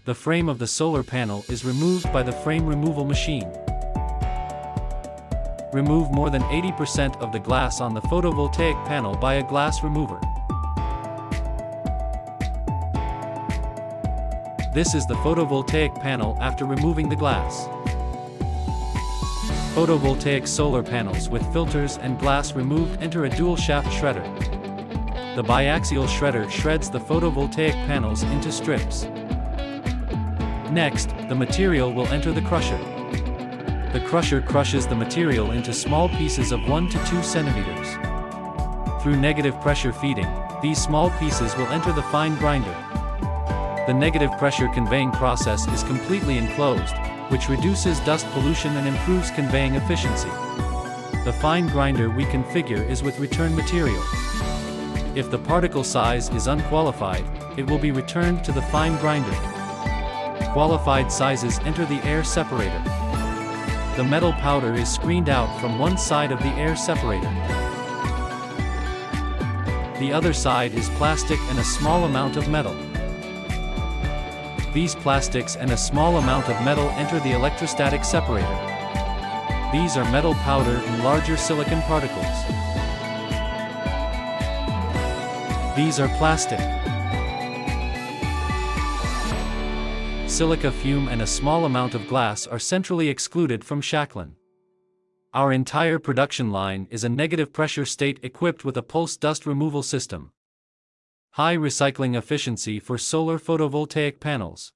the frame of the solar panel is removed by the frame removal machine. Remove more than 80% of the glass on the photovoltaic panel by a glass remover. This is the photovoltaic panel after removing the glass. Photovoltaic solar panels with filters and glass removed enter a dual-shaft shredder. The biaxial shredder shreds the photovoltaic panels into strips. Next, the material will enter the crusher. The crusher crushes the material into small pieces of 1 to 2 centimeters. Through negative pressure feeding, these small pieces will enter the fine grinder. The negative pressure conveying process is completely enclosed, which reduces dust pollution and improves conveying efficiency. The fine grinder we configure is with return material. If the particle size is unqualified, it will be returned to the fine grinder. Qualified sizes enter the air separator. The metal powder is screened out from one side of the air separator. The other side is plastic and a small amount of metal. These plastics and a small amount of metal enter the electrostatic separator. These are metal powder and larger silicon particles. These are plastic. Silica fume and a small amount of glass are centrally excluded from Shacklin. Our entire production line is a negative pressure state equipped with a pulse dust removal system. High recycling efficiency for solar photovoltaic panels.